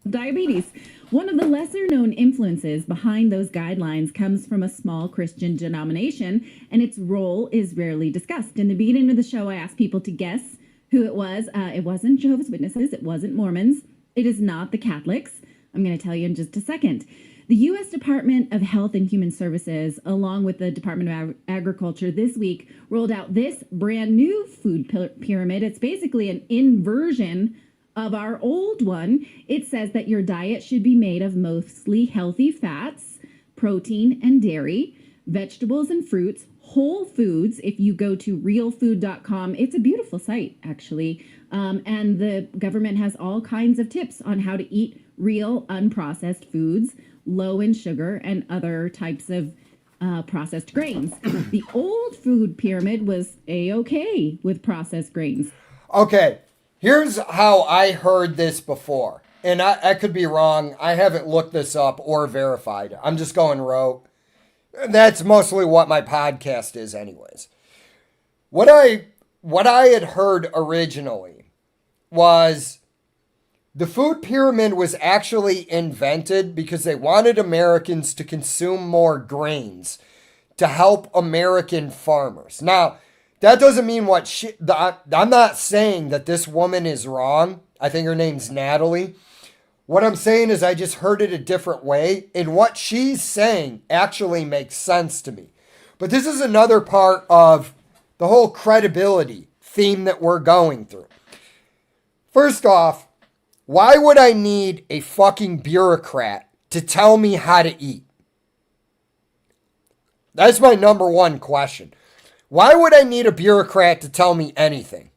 Diabetes. One of the lesser known influences behind those guidelines comes from a small Christian denomination, and its role is rarely discussed. In the beginning of the show, I asked people to guess who it was. It wasn't Jehovah's Witnesses. It wasn't Mormons. It is not the Catholics. I'm going to tell you in just a second. The U.S. Department of Health and Human Services, along with the Department of Agriculture this week, rolled out this brand new food pyramid. It's basically an inversion of our old one. It says that your diet should be made of mostly healthy fats, protein and dairy, vegetables and fruits, whole foods. If you go to realfood.com, it's a beautiful site, actually. And the government has all kinds of tips on how to eat real unprocessed foods, low in sugar and other types of processed grains. The old food pyramid was A-okay with processed grains. Okay. Here's how I heard this before. And I could be wrong. I haven't looked this up or verified. I'm just going rogue. That's mostly what my podcast is anyways. What I had heard originally was the food pyramid was actually invented because they wanted Americans to consume more grains to help American farmers. Now, that doesn't mean I'm not saying that this woman is wrong. I think her name's Natalie. What I'm saying is I just heard it a different way. And what she's saying actually makes sense to me. But this is another part of the whole credibility theme that we're going through. First off, why would I need a fucking bureaucrat to tell me how to eat? That's my number one question. Why would I need a bureaucrat to tell me anything?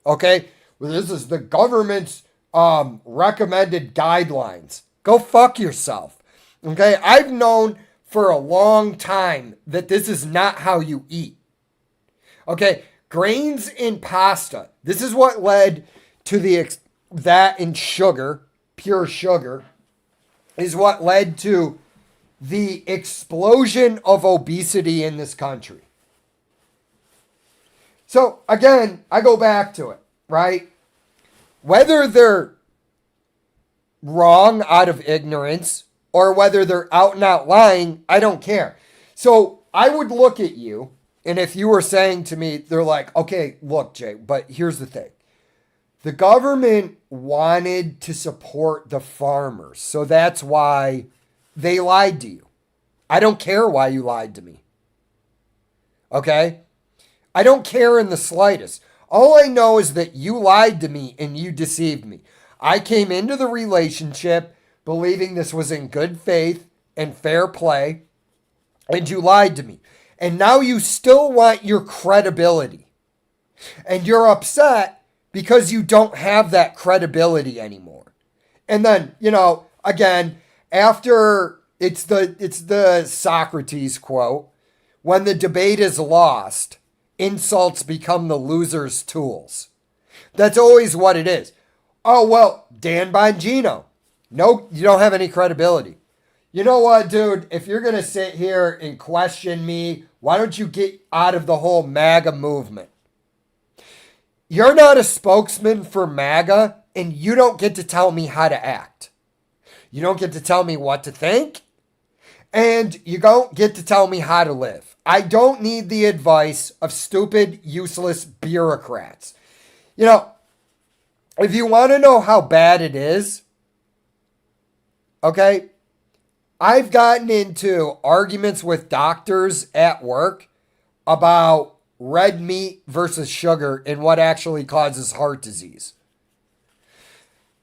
Okay? Well, this is the government's recommended guidelines. Go fuck yourself. Okay? I've known for a long time that this is not how you eat. Okay? Grains in pasta. This is what led to that in sugar, pure sugar, is what led to the explosion of obesity in this country. So, again, I go back to it, right? Whether they're wrong out of ignorance or whether they're out and out lying, I don't care. So, I would look at you, and if you were saying to me, they're like, okay, look, Jay, but here's the thing. The government wanted to support the farmers. So that's why they lied to you. I don't care why you lied to me. Okay? I don't care in the slightest. All I know is that you lied to me and you deceived me. I came into the relationship believing this was in good faith and fair play, and you lied to me. And now you still want your credibility. And you're upset because you don't have that credibility anymore. And then, again, after it's the Socrates quote, when the debate is lost, insults become the loser's tools. That's always what it is. Oh, well, Dan Bongino. No, you don't have any credibility. You know what, dude? If you're going to sit here and question me, why don't you get out of the whole MAGA movement? You're not a spokesman for MAGA, and you don't get to tell me how to act. You don't get to tell me what to think, and you don't get to tell me how to live. I don't need the advice of stupid, useless bureaucrats. If you want to know how bad it is, okay, I've gotten into arguments with doctors at work about red meat versus sugar and what actually causes heart disease.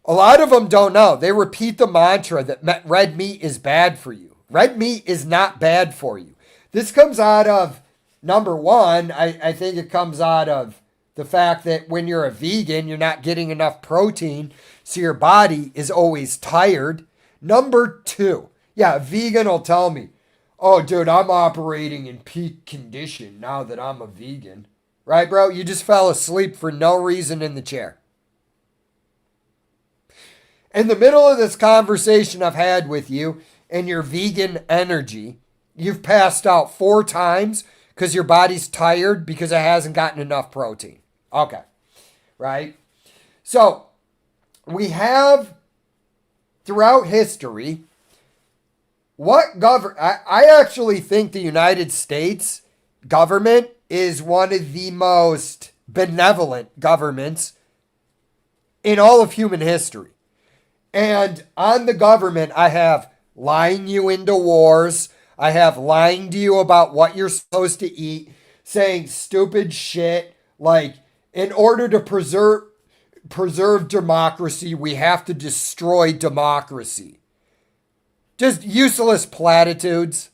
A lot of them don't know. They repeat the mantra that red meat is bad for you. Red meat is not bad for you. This comes out of, number one, I think it comes out of the fact that when you're a vegan, you're not getting enough protein, so your body is always tired. Number two, a vegan will tell me, oh, dude, I'm operating in peak condition now that I'm a vegan. Right, bro? You just fell asleep for no reason in the chair. In the middle of this conversation I've had with you and your vegan energy, you've passed out 4 times because your body's tired because it hasn't gotten enough protein. Okay, right? So we have throughout history, I actually think the United States government is one of the most benevolent governments in all of human history. And on the government, I have lying you into wars. I have lying to you about what you're supposed to eat, saying stupid shit like, in order to preserve democracy, we have to destroy democracy. Just useless platitudes.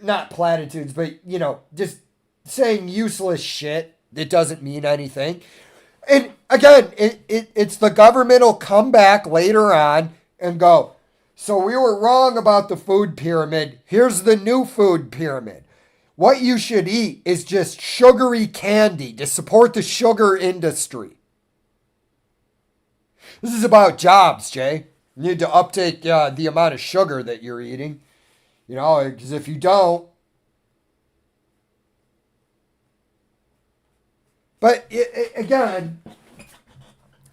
Not platitudes, but, just saying useless shit that doesn't mean anything. And again, it's the government will come back later on and go, so we were wrong about the food pyramid. Here's the new food pyramid. What you should eat is just sugary candy to support the sugar industry. This is about jobs, Jay. You need to uptake the amount of sugar that you're eating. Because if you don't. But again,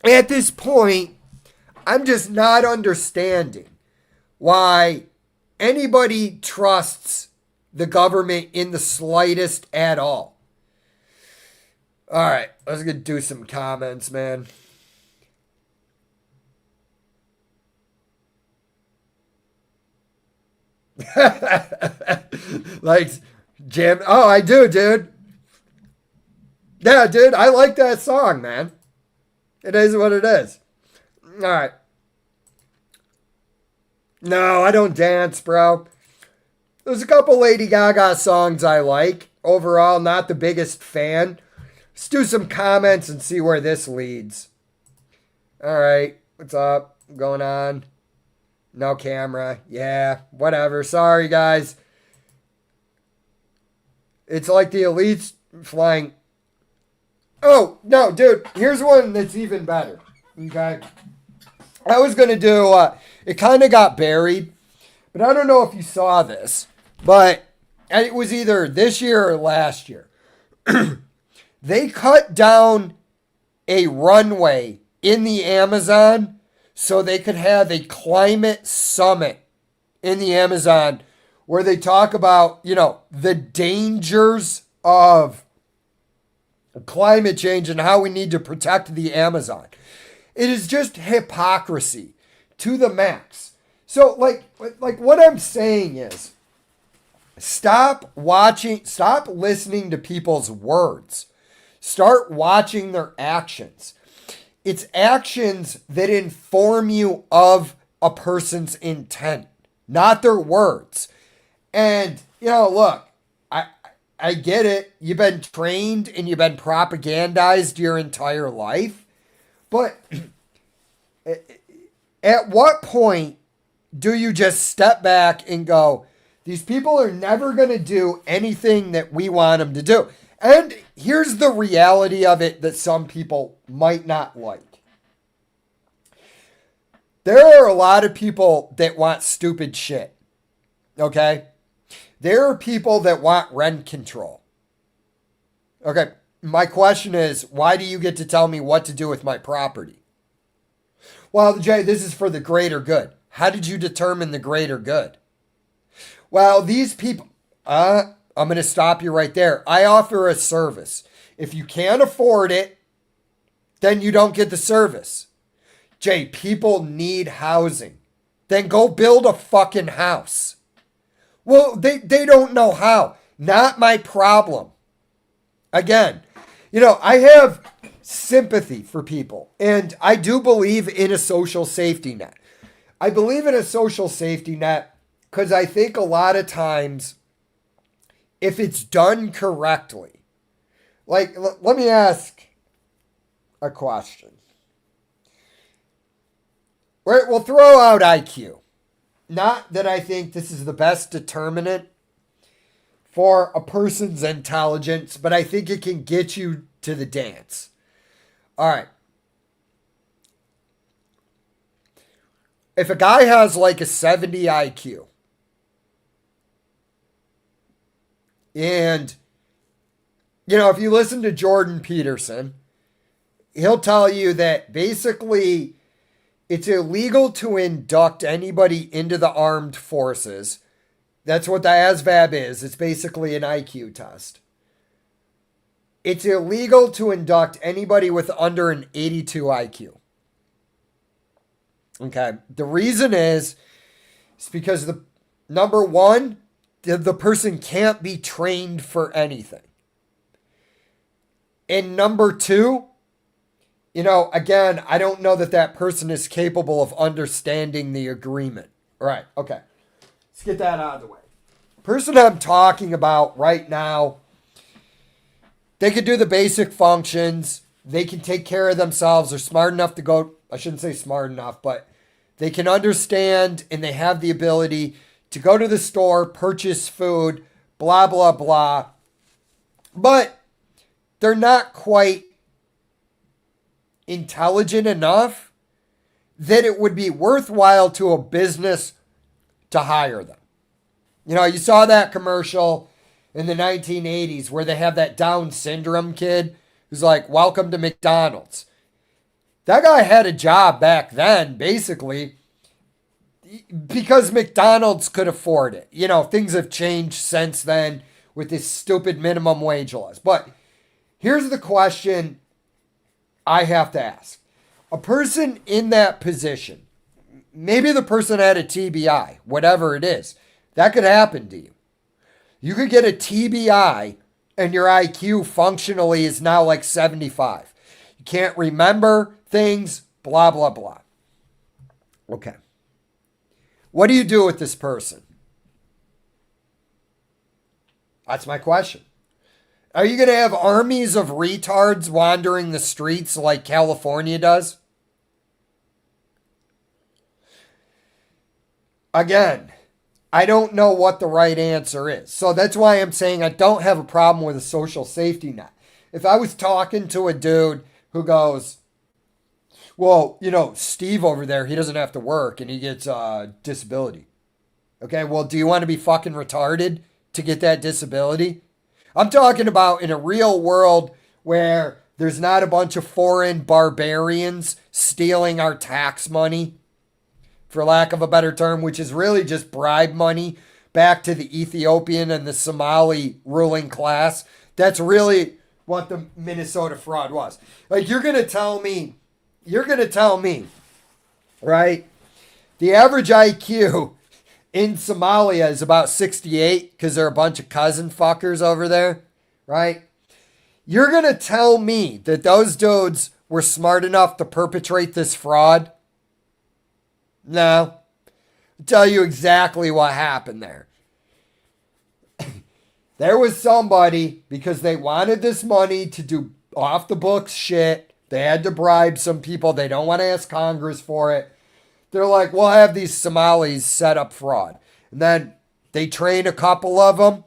at this point, I'm just not understanding why anybody trusts the government in the slightest at all. All right, let's get do some comments, man. Like, Jim. Oh, I do, dude. Yeah, dude, I like that song, man. It is what it is. All right. No, I don't dance, bro. There's a couple Lady Gaga songs I like. Overall, not the biggest fan. Let's do some comments and see where this leads. All right. What's up? What's going on? No camera. Yeah, whatever. Sorry, guys. It's like the elites flying. Oh, no, dude. Here's one that's even better. Okay. I was going to do, it kind of got buried, but I don't know if you saw this, but it was either this year or last year. They cut down a runway in the Amazon so they could have a climate summit in the Amazon where they talk about, the dangers of climate change and how we need to protect the Amazon. It is just hypocrisy to the max. So like what I'm saying is, stop listening to people's words. Start watching their actions. It's actions that inform you of a person's intent, not their words. And, look, I get it. You've been trained and you've been propagandized your entire life. But at what point do you just step back and go, these people are never going to do anything that we want them to do? And here's the reality of it that some people might not like. There are a lot of people that want stupid shit. Okay? There are people that want rent control. Okay, my question is, why do you get to tell me what to do with my property? Well, Jay, this is for the greater good. How did you determine the greater good? Well, these people, I'm going to stop you right there. I offer a service. If you can't afford it, then you don't get the service. Jay, people need housing. Then go build a fucking house. Well, they don't know how. Not my problem. Again, I have sympathy for people. And I do believe in a social safety net. I believe in a social safety net because I think a lot of times, if it's done correctly, like, let me ask a question. We'll throw out IQ. Not that I think this is the best determinant for a person's intelligence, but I think it can get you to the dance. All right. If a guy has like a 70 IQ, and, if you listen to Jordan Peterson, he'll tell you that basically it's illegal to induct anybody into the armed forces. That's what the ASVAB is. It's basically an IQ test. It's illegal to induct anybody with under an 82 IQ. Okay. The reason is because number one, the person can't be trained for anything. And number two, again, I don't know that person is capable of understanding the agreement. All right, okay. Let's get that out of the way. Person I'm talking about right now, they can do the basic functions. They can take care of themselves. They're smart enough to go, I shouldn't say smart enough, but they can understand and they have the ability to go to the store, purchase food, blah, blah, blah. But they're not quite intelligent enough that it would be worthwhile to a business to hire them. You saw that commercial in the 1980s where they have that Down syndrome kid who's like, welcome to McDonald's. That guy had a job back then, basically, because McDonald's could afford it. Things have changed since then with this stupid minimum wage laws. But here's the question I have to ask. A person in that position, maybe the person had a TBI, whatever it is, that could happen to you. You could get a TBI and your IQ functionally is now like 75. You can't remember things, blah, blah, blah. Okay. What do you do with this person? That's my question. Are you going to have armies of retards wandering the streets like California does? Again, I don't know what the right answer is. So that's why I'm saying I don't have a problem with a social safety net. If I was talking to a dude who goes, well, Steve over there, he doesn't have to work and he gets a disability. Okay, well, do you want to be fucking retarded to get that disability? I'm talking about in a real world where there's not a bunch of foreign barbarians stealing our tax money, for lack of a better term, which is really just bribe money back to the Ethiopian and the Somali ruling class. That's really what the Minnesota fraud was. Like, you're going to tell me, right? The average IQ in Somalia is about 68 because there are a bunch of cousin fuckers over there, right? You're going to tell me that those dudes were smart enough to perpetrate this fraud? No. I'll tell you exactly what happened there. There was somebody, because they wanted this money to do off the books shit, they had to bribe some people. They don't want to ask Congress for it. They're like, we'll have these Somalis set up fraud. And then they train a couple of them.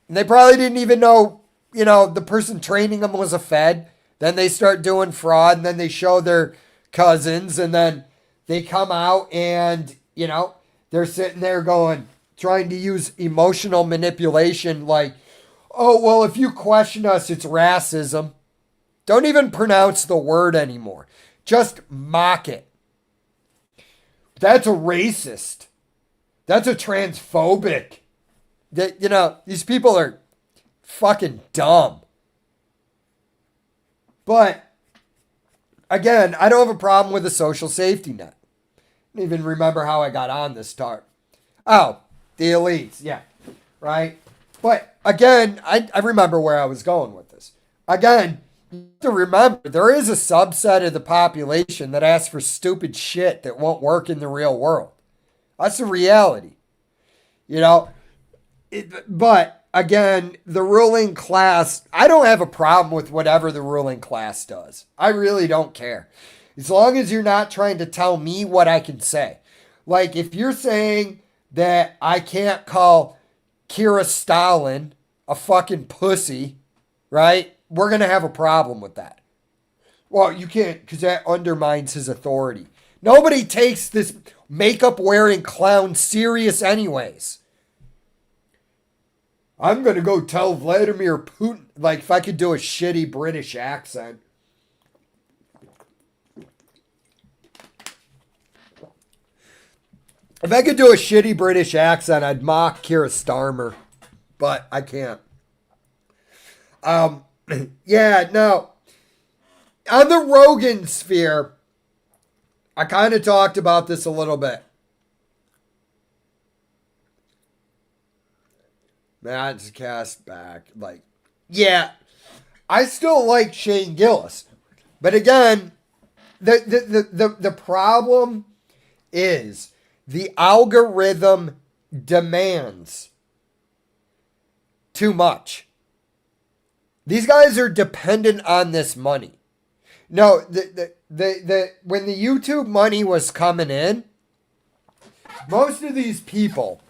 And they probably didn't even know, the person training them was a Fed. Then they start doing fraud. And then they show their cousins. And then they come out and, they're sitting there trying to use emotional manipulation like, oh, well, if you question us, it's racism. Don't even pronounce the word anymore. Just mock it. That's a racist. That's a transphobic. These people are fucking dumb. But, again, I don't have a problem with a social safety net. I don't even remember how I got on this start. Oh, the elites, yeah, right? But, again, I remember where I was going with this. Again, you have to remember, there is a subset of the population that asks for stupid shit that won't work in the real world. That's the reality. But, again, the ruling class, I don't have a problem with whatever the ruling class does. I really don't care. As long as you're not trying to tell me what I can say. Like, if you're saying that I can't call Kira Stalin a fucking pussy, right? We're going to have a problem with that. Well, you can't, because that undermines his authority. Nobody takes this makeup-wearing clown serious anyways. I'm going to go tell Vladimir Putin, like, if I could do a shitty British accent. If I could do a shitty British accent, I'd mock Keir Starmer. But I can't. Yeah, no. On the Rogan sphere, I kind of talked about this a little bit. Matt's cast back. Like, yeah, I still like Shane Gillis. But again, the problem is the algorithm demands too much. These guys are dependent on this money. No, when the YouTube money was coming in, most of these people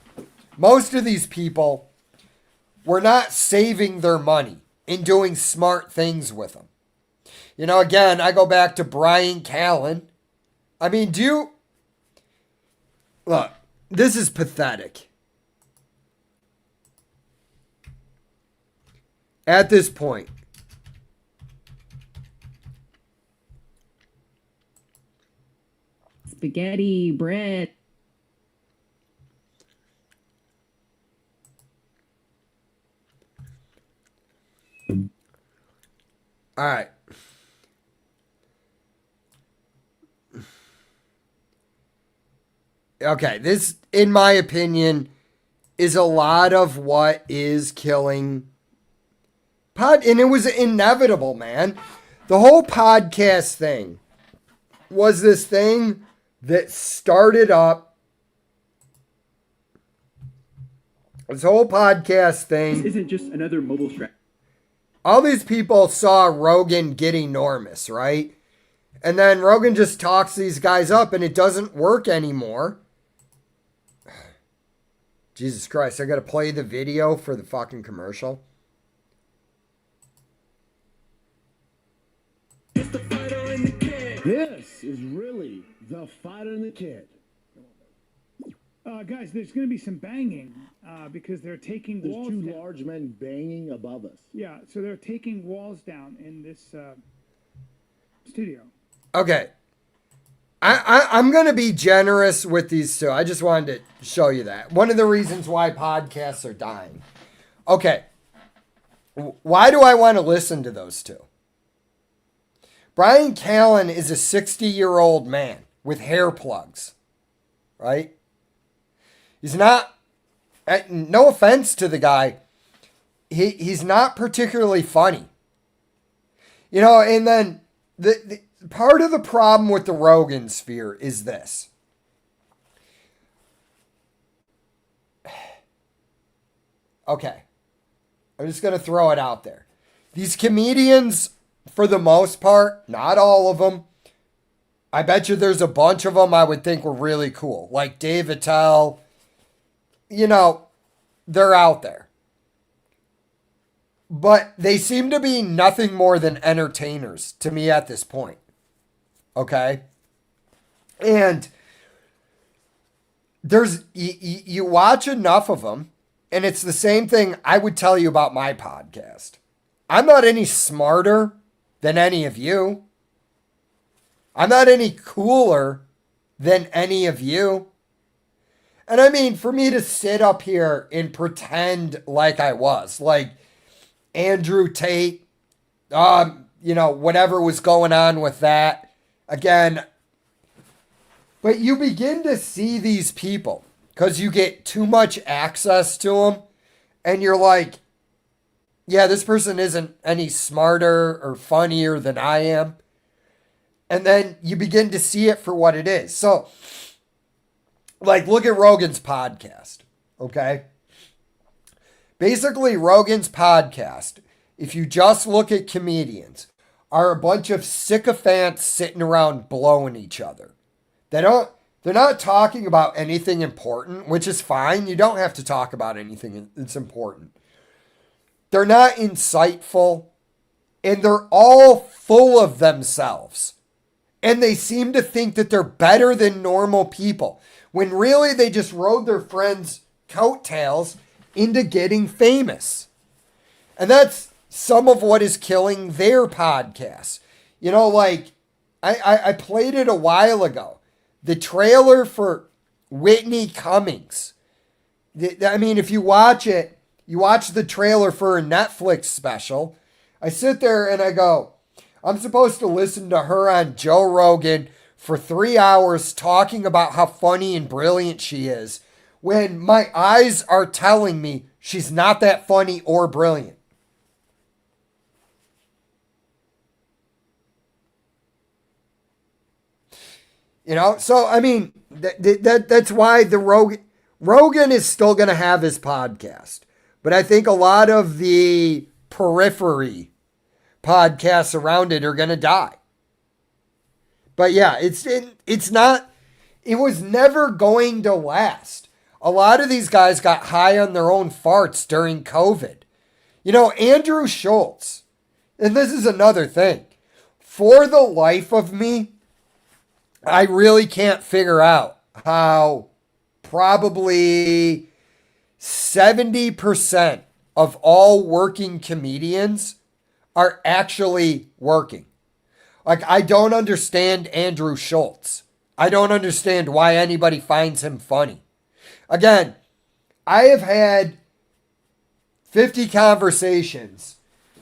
were not saving their money and doing smart things with them. Again, I go back to Brian Callen. I mean, look, this is pathetic. At this point, spaghetti, bread. All right. Okay, this, in my opinion, is a lot of what is killing and it was inevitable, man. The whole podcast thing was this thing that started up. This whole podcast thing. This isn't just another mobile strategy. All these people saw Rogan get enormous, right? And then Rogan just talks these guys up and it doesn't work anymore. Jesus Christ, I gotta play the video for the fucking commercial. This is really the fighter and the kid. Guys, there's going to be some banging because they're taking There's walls two down. large men banging above us. Yeah, so they're taking walls down in this studio. Okay. I'm going to be generous with these two. I just wanted to show you that. One of the reasons why podcasts are dying. Okay. Why do I want to listen to those two? Brian Callen is a 60-year-old man with hair plugs, right? He's not, no offense to the guy, he's not particularly funny. You know, and then the part of the problem with the Rogan sphere is this. Okay. I'm just going to throw it out there. These comedians, for the most part, not all of them, I bet you there's a bunch of them I would think were really cool. Like Dave Attell. You know, they're out there. But they seem to be nothing more than entertainers to me at this point. Okay? And you watch enough of them, and it's the same thing I would tell you about my podcast. I'm not any smarter than any of you. I'm not any cooler than any of you. And I mean, for me to sit up here and pretend like I was, like Andrew Tate, you know, whatever was going on with that, again, but you begin to see these people because you get too much access to them, and you're like, yeah, this person isn't any smarter or funnier than I am. And then you begin to see it for what it is. So, like, look at Rogan's podcast, okay? Basically, Rogan's podcast, if you just look at comedians, are a bunch of sycophants sitting around blowing each other. They're not talking about anything important, which is fine. You don't have to talk about anything that's important. They're not insightful, and they're all full of themselves. And they seem to think that they're better than normal people, when really they just rode their friends' coattails into getting famous. And that's some of what is killing their podcasts. You know, like, I played it a while ago. The trailer for Whitney Cummings. I mean, if you watch it, you watch the trailer for a Netflix special. I sit there and I go, I'm supposed to listen to her on Joe Rogan for 3 hours talking about how funny and brilliant she is, when my eyes are telling me she's not that funny or brilliant. You know, so I mean, that's why the Rogan is still going to have his podcast. But I think a lot of the periphery podcasts around it are going to die. But yeah, it was never going to last. A lot of these guys got high on their own farts during COVID. You know, Andrew Schultz, and this is another thing. For the life of me, I really can't figure out how probably 70% of all working comedians are actually working. Like, I don't understand Andrew Schultz. I don't understand why anybody finds him funny. Again, I have had 50 conversations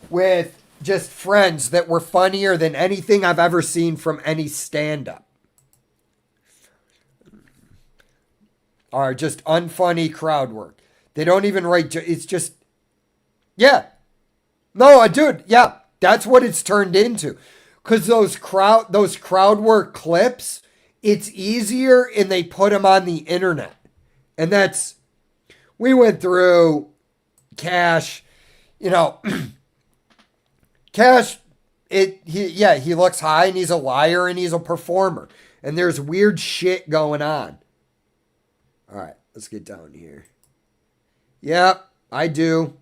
with just friends that were funnier than anything I've ever seen from any stand-up. Are just unfunny crowd work. They don't even write. It's just, yeah. No, dude, yeah. That's what it's turned into. Because those crowd work clips, it's easier and they put them on the internet. And that's, we went through Cash, you know, Cash, he looks high and he's a liar and he's a performer. And there's weird shit going on. All right, let's get down here. Yep, I do.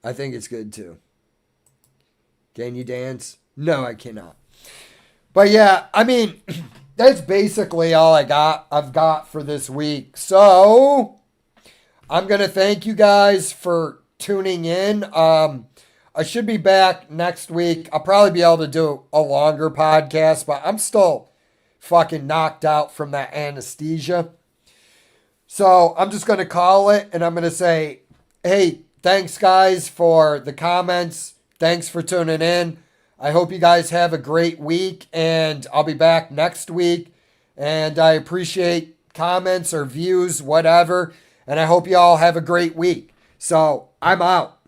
I think it's good too. Can you dance? No, I cannot. But yeah, I mean, that's basically all I've got for this week. So I'm going to thank you guys for tuning in. I should be back next week. I'll probably be able to do a longer podcast, but I'm still fucking knocked out from that anesthesia. So I'm just going to call it and I'm going to say, hey, thanks, guys, for the comments. Thanks for tuning in. I hope you guys have a great week, and I'll be back next week. And I appreciate comments or views, whatever. And I hope you all have a great week. So I'm out.